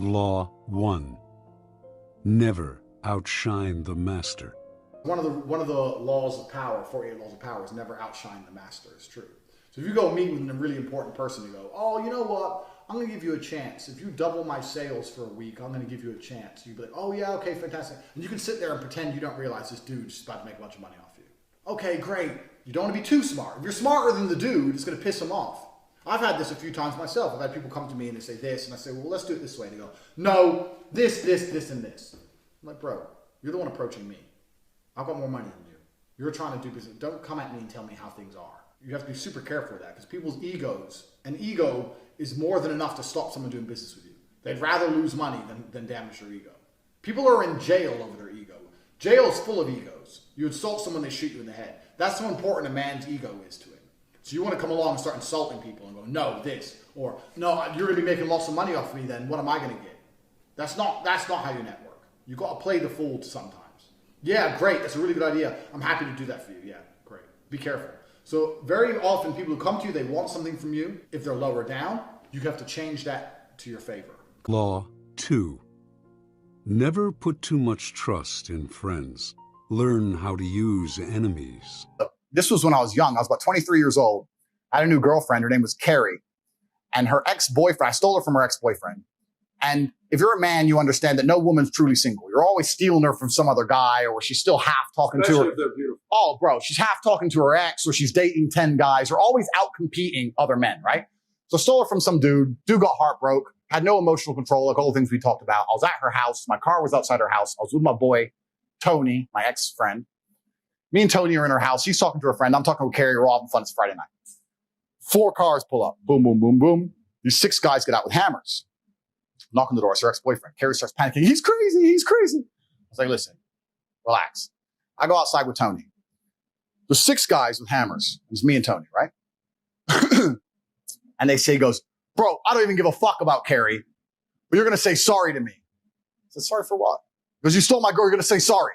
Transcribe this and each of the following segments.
Law 1. Never outshine the master. One of the laws of power, 48 laws of power, is never outshine the master. It's true. So if you go meet with a really important person, you go, oh, you know what? I'm going to give you a chance. If you double my sales for a week, I'm going to give you a chance. You'd be like, oh yeah, okay, fantastic. And you can sit there and pretend you don't realize this dude's just about to make a bunch of money off you. Okay, great. You don't want to be too smart. If you're smarter than the dude, it's going to piss him off. I've had this a few times myself. I've had people come to me and they say this, and I say, well, let's do it this way. And they go, no, this, and this. I'm like, bro, you're the one approaching me. I've got more money than you. You're trying to do business. Don't come at me and tell me how things are. You have to be super careful with that because people's egos, an ego is more than enough to stop someone doing business with you. They'd rather lose money than damage their ego. People are in jail over their ego. Jail's full of egos. You insult someone, they shoot you in the head. That's how important a man's ego is to him. So you want to come along and start insulting people and go, no, this, or no, you're going to be making lots of money off me then. What am I going to get? That's not how you network. You got to play the fool sometimes. Yeah, great. That's a really good idea. I'm happy to do that for you. Yeah, great. Be careful. So very often people who come to you, they want something from you. If they're lower down, you have to change that to your favor. Law 2. Never put too much trust in friends. Learn how to use enemies. This was when I was young. I was about 23 years old. I had a new girlfriend. Her name was Carrie. And her ex-boyfriend, I stole her from her ex-boyfriend. And if you're a man, you understand that no woman's truly single. You're always stealing her from some other guy, or she's still half talking to her. If they're beautiful. Oh, bro, she's half talking to her ex, or she's dating 10 guys. They're always out competing other men, right? So I stole her from some dude. Dude got heartbroken, had no emotional control, like all the things we talked about. I was at her house. My car was outside her house. I was with my boy, Tony, my ex-friend. Me and Tony are in her house. She's talking to her friend. I'm talking with Carrie. We're all having fun. It's Friday night. 4 cars pull up. Boom, boom, boom, boom. These 6 guys get out with hammers. Knock on the door. It's her ex-boyfriend. Carrie starts panicking. He's crazy. He's crazy. I was like, listen, relax. I go outside with Tony. There's 6 guys with hammers. It's me and Tony, right? And he goes, bro, I don't even give a fuck about Carrie, but you're going to say sorry to me. I said, sorry for what? Because you stole my girl. You're going to say sorry.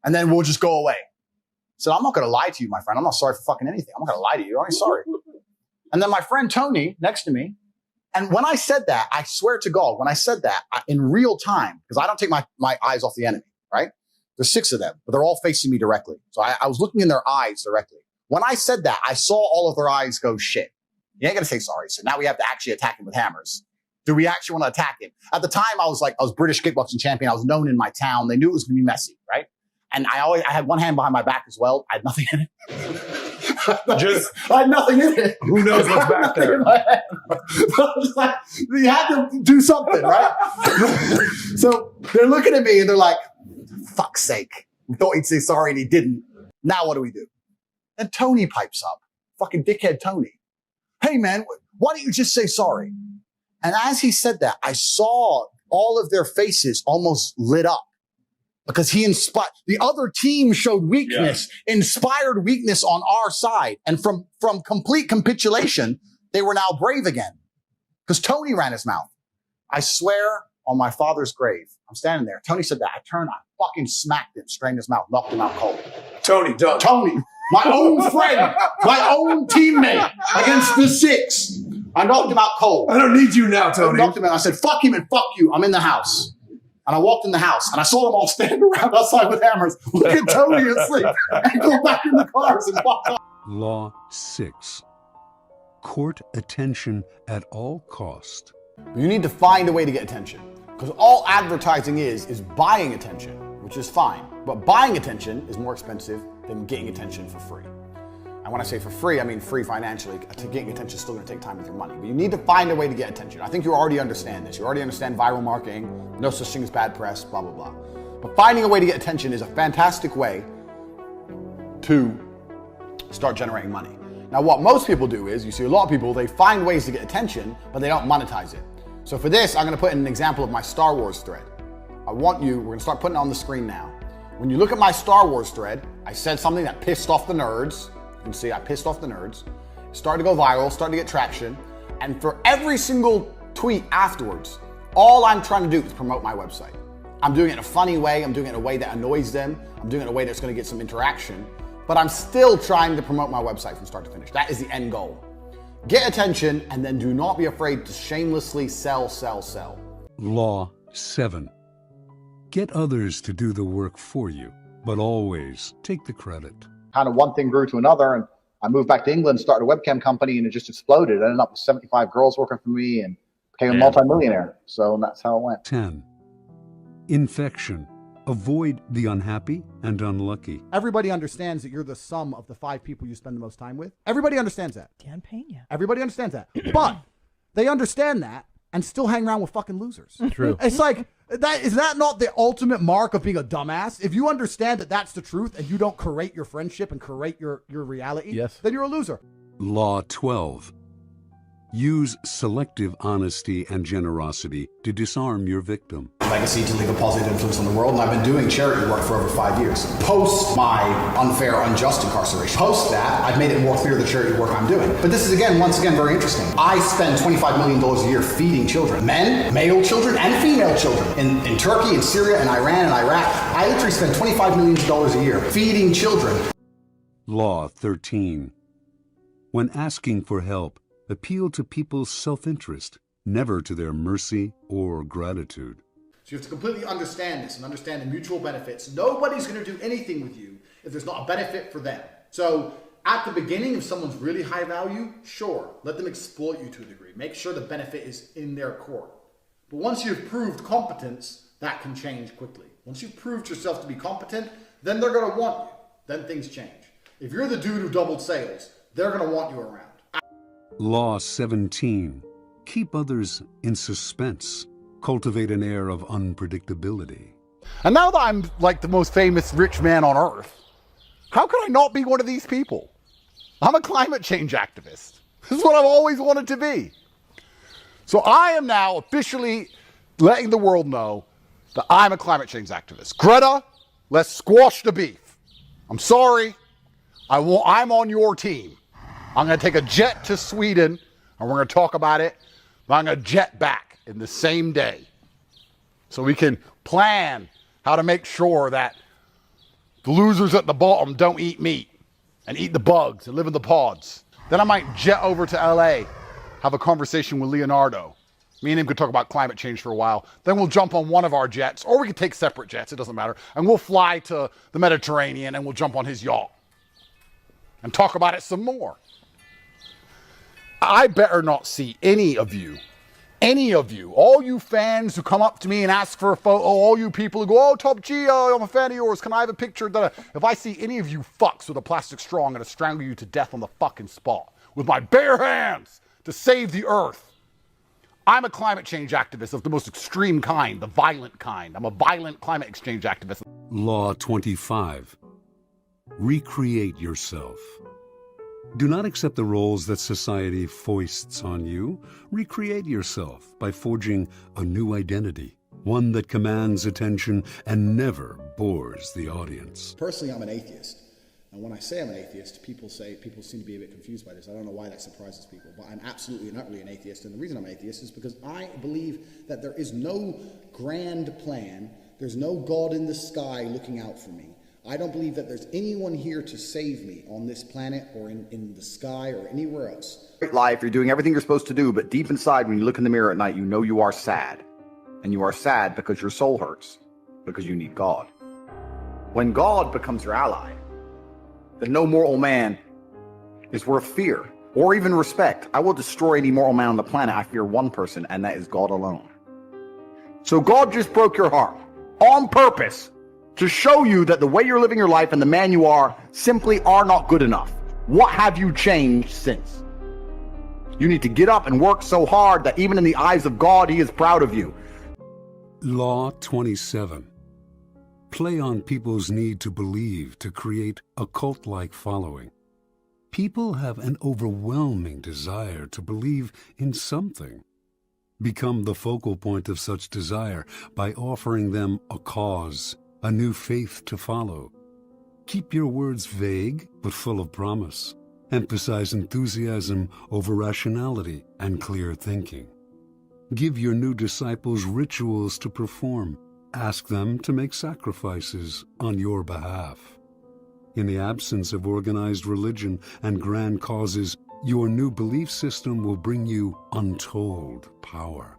And then we'll just go away. I said, I'm not going to lie to you, my friend. I'm not sorry for fucking anything. I'm not going to lie to you. I'm sorry. And then my friend Tony next to me. And when I said that, I swear to God, when I said that in real time, because I don't take my eyes off the enemy, right? There's 6 of them, but they're all facing me directly. So I was looking in their eyes directly. When I said that, I saw all of their eyes go, shit. You ain't going to say sorry. So now we have to actually attack him with hammers. Do we actually want to attack him? At the time, I was British kickboxing champion. I was known in my town. They knew it was going to be messy, right? And I had one hand behind my back as well. I had nothing in it. I had nothing in it. Who knows what's back there? You had to do something, right? So they're looking at me and they're like, fuck's sake. We thought he'd say sorry and he didn't. Now what do we do? And Tony pipes up. Fucking dickhead Tony. Hey man, why don't you just say sorry? And as he said that, I saw all of their faces almost lit up. Because he inspired, the other team showed weakness, inspired weakness on our side. And from complete capitulation, they were now brave again. Because Tony ran his mouth. I swear on my father's grave, I'm standing there. Tony said that. I turned, I fucking smacked him, strained his mouth, knocked him out cold. Tony, done. Tony, my own friend, my own teammate against the 6. I knocked him out cold. I don't need you now, Tony. I knocked him out. I said, fuck him and fuck you. I'm in the house. And I walked in the house and I saw them all standing around outside with hammers, look at Tony asleep, and go back in the cars and fuck off. Law 6. Court attention at all cost. You need to find a way to get attention. Because all advertising is buying attention, which is fine. But buying attention is more expensive than getting attention for free. And when I say for free, I mean free financially. Getting attention is still going to take time with your money. But you need to find a way to get attention. I think you already understand this. You already understand viral marketing, no such thing as bad press, blah, blah, blah. But finding a way to get attention is a fantastic way to start generating money. Now, what most people do is, you see a lot of people, they find ways to get attention, but they don't monetize it. So for this, I'm going to put in an example of my Star Wars thread. We're going to start putting it on the screen now. When you look at my Star Wars thread, I said something that pissed off the nerds. You can see I pissed off the nerds. Started to go viral, started to get traction. And for every single tweet afterwards, all I'm trying to do is promote my website. I'm doing it in a funny way. I'm doing it in a way that annoys them. I'm doing it in a way that's going to get some interaction. But I'm still trying to promote my website from start to finish. That is the end goal. Get attention, and then do not be afraid to shamelessly sell. Law 7. Get others to do the work for you, but always take the credit. Kind of one thing grew to another, and I moved back to England, started a webcam company, and it just exploded. I ended up with 75 girls working for me and became a multimillionaire. So that's how it went. 10. Infection. Avoid the unhappy and unlucky. Everybody understands that you're the sum of the 5 people you spend the most time with. Everybody understands that. Dan Pena. Everybody understands that. But they understand that and still hang around with fucking losers. True. It's like, is that not the ultimate mark of being a dumbass? If you understand that that's the truth and you don't curate your friendship and curate your reality, Yes. then you're a loser. Law 12. Use selective honesty and generosity to disarm your victim. Legacy to leave a positive influence on the world, and I've been doing charity work for over 5 years. Post my unfair, unjust incarceration, post that, I've made it more clear the charity work I'm doing. But this is, once again, very interesting. I spend $25 million a year feeding children. Men, male children, and female children. In Turkey, in Syria, and Iran, and Iraq, I literally spend $25 million a year feeding children. Law 13. When asking for help, appeal to people's self-interest, never to their mercy or gratitude. So you have to completely understand this and understand the mutual benefits. Nobody's going to do anything with you if there's not a benefit for them. So at the beginning, if someone's really high value, sure, let them exploit you to a degree. Make sure the benefit is in their court. But once you've proved competence, that can change quickly. Once you've proved yourself to be competent, then they're going to want you. Then things change. If you're the dude who doubled sales, they're going to want you around. Law 17. Keep others in suspense. Cultivate an air of unpredictability. And now that I'm like the most famous rich man on earth, how could I not be one of these people? I'm a climate change activist. This is what I've always wanted to be. So I am now officially letting the world know that I'm a climate change activist. Greta, let's squash the beef. I'm sorry. I'm on your team. I'm going to take a jet to Sweden, and we're going to talk about it. But I'm going to jet back in the same day so we can plan how to make sure that the losers at the bottom don't eat meat and eat the bugs and live in the pods. Then I might jet over to LA, have a conversation with Leonardo. Me and him could talk about climate change for a while. Then we'll jump on one of our jets, or we could take separate jets, it doesn't matter, and we'll fly to the Mediterranean and we'll jump on his yacht and talk about it some more. I better not see any of you, all you fans who come up to me and ask for a photo, all you people who go, oh, Top G, I'm a fan of yours, can I have a picture? If I see any of you fucks with a plastic straw, I'm going to strangle you to death on the fucking spot with my bare hands to save the earth. I'm a climate change activist of the most extreme kind, the violent kind. I'm a violent climate exchange activist. Law 25. Recreate yourself. Do not accept the roles that society foists on you. Recreate yourself by forging a new identity, one that commands attention and never bores the audience. Personally, I'm an atheist. And when I say I'm an atheist, people seem to be a bit confused by this. I don't know why that surprises people, but I'm absolutely and utterly an atheist. And the reason I'm an atheist is because I believe that there is no grand plan. There's no God in the sky looking out for me. I don't believe that there's anyone here to save me on this planet or in the sky or anywhere else. Life, you're doing everything you're supposed to do, but deep inside, when you look in the mirror at night, you know you are sad. And you are sad because your soul hurts, because you need God. When God becomes your ally, then no mortal man is worth fear or even respect. I will destroy any mortal man on the planet. I fear one person, and that is God alone. So God just broke your heart on purpose to show you that the way you're living your life and the man you are simply are not good enough. What have you changed since? You need to get up and work so hard that even in the eyes of God, he is proud of you. Law 27. Play on people's need to believe to create a cult-like following. People have an overwhelming desire to believe in something. Become the focal point of such desire by offering them a cause, a new faith to follow. Keep your words vague but full of promise. Emphasize enthusiasm over rationality and clear thinking. Give your new disciples rituals to perform. Ask them to make sacrifices on your behalf. In the absence of organized religion and grand causes, your new belief system will bring you untold power.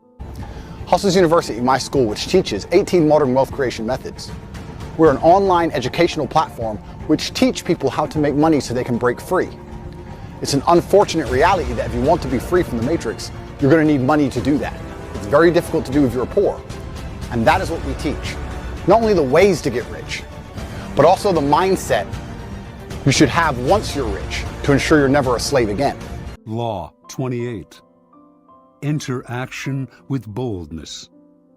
Hustles University, my school, which teaches 18 modern wealth creation methods. We're an online educational platform which teach people how to make money so they can break free. It's an unfortunate reality that if you want to be free from the matrix, you're going to need money to do that. It's very difficult to do if you're poor. And that is what we teach. Not only the ways to get rich, but also the mindset you should have once you're rich to ensure you're never a slave again. Law 28. Enter action with boldness.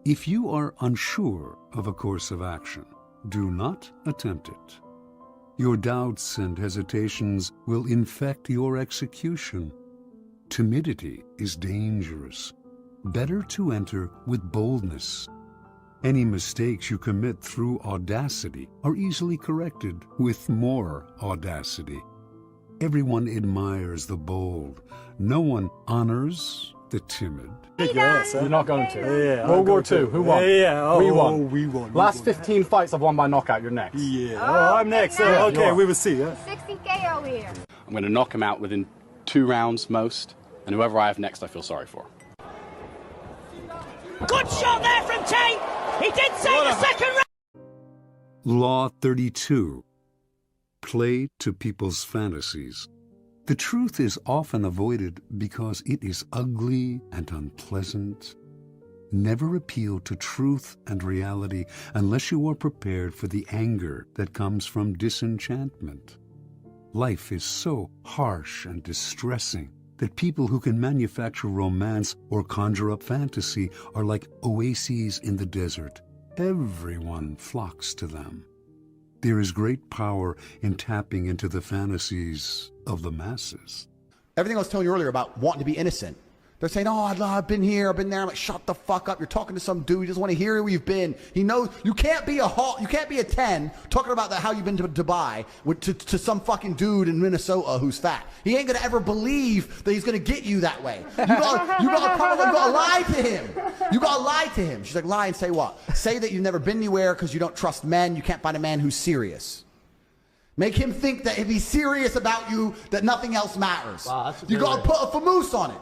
If you are unsure of a course of action, do not attempt it. Your doubts and hesitations will infect your execution. Timidity is dangerous. Better to enter with boldness. Any mistakes you commit through audacity are easily corrected with more audacity. Everyone admires the bold. No one honors the timid. You're not going to. Yeah, World War II, who won? Yeah, We won. We won. Last 15 fights I've won by knockout, you're next. Yeah. Oh, I'm next. Yeah, Okay, you are. we will see. Yeah. 60K over here. I'm going to knock him out within 2 rounds most, and whoever I have next I feel sorry for. Good shot there from Tate. He did say the second round. Law 32. Play to people's fantasies. The truth is often avoided because it is ugly and unpleasant. Never appeal to truth and reality unless you are prepared for the anger that comes from disenchantment. Life is so harsh and distressing that people who can manufacture romance or conjure up fantasy are like oases in the desert. Everyone flocks to them. There is great power in tapping into the fantasies of the masses. Everything I was telling you earlier about wanting to be innocent. They're saying, oh, I've been here, I've been there. I'm like, shut the fuck up. You're talking to some dude. He doesn't want to hear where you've been. He knows you can't be a 10 talking about how you've been to Dubai to some fucking dude in Minnesota who's fat. He ain't gonna ever believe that he's gonna get you that way. You gotta lie to him. You gotta lie to him. She's like, lie and say what? Say that you've never been anywhere because you don't trust men. You can't find a man who's serious. Make him think that if he's serious about you, that nothing else matters. Wow, that's you gotta put a famoose on it.